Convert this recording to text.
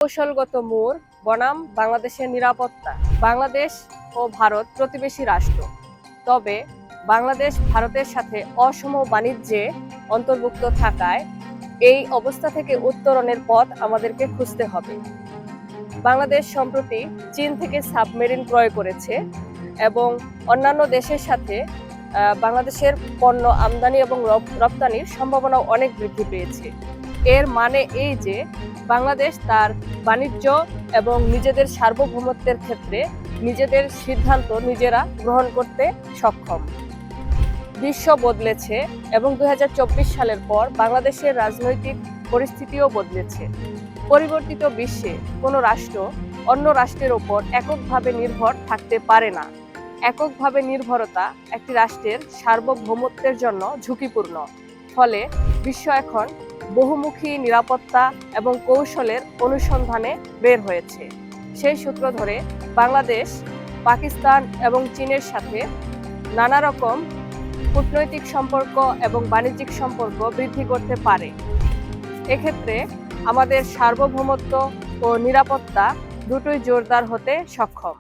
কৌশলগত মোড় বনাম বাংলাদেশের নিরাপত্তা। বাংলাদেশ ও ভারত প্রতিবেশী রাষ্ট্র, তবে বাংলাদেশ ভারতের সাথে অসম বাণিজ্যে অন্তর্ভুক্ত থাকায় এই অবস্থা থেকে উত্তরণের পথ আমাদেরকে খুঁজতে হবে। বাংলাদেশ সম্প্রতি চীন থেকে সাবমেরিন ক্রয় করেছে এবং অন্যান্য দেশের সাথে বাংলাদেশের পণ্য আমদানি এবং রপ্তানির সম্ভাবনা অনেক বৃদ্ধি পেয়েছে। এর মানে এই যে বাংলাদেশ তার বাণিজ্য এবং নিজেদের সার্বভৌমত্বের ক্ষেত্রে নিজেদের সিদ্ধান্ত নিজেরা গ্রহণ করতে সক্ষম। বিশ্ব বদলেছে এবং 2024 সালের পর বাংলাদেশের রাজনৈতিক পরিস্থিতিও বদলেছে। পরিবর্তিত বিশ্বে কোনো রাষ্ট্র অন্য রাষ্ট্রের ওপর এককভাবে নির্ভর থাকতে পারে না। এককভাবে নির্ভরতা একটি রাষ্ট্রের সার্বভৌমত্বের জন্য ঝুঁকিপূর্ণ। ফলে বিশ্ব এখন বহুমুখী নিরাপত্তা এবং কৌশলের অনুসন্ধানে বের হয়েছে। সেই সূত্র ধরে বাংলাদেশ পাকিস্তান এবং চীনের সাথে নানা রকম কূটনৈতিক সম্পর্ক এবং বাণিজ্যিক সম্পর্ক বৃদ্ধি করতে পারে। এক্ষেত্রে আমাদের সার্বভৌমত্ব ও নিরাপত্তা দুটোই জোরদার হতে সক্ষম।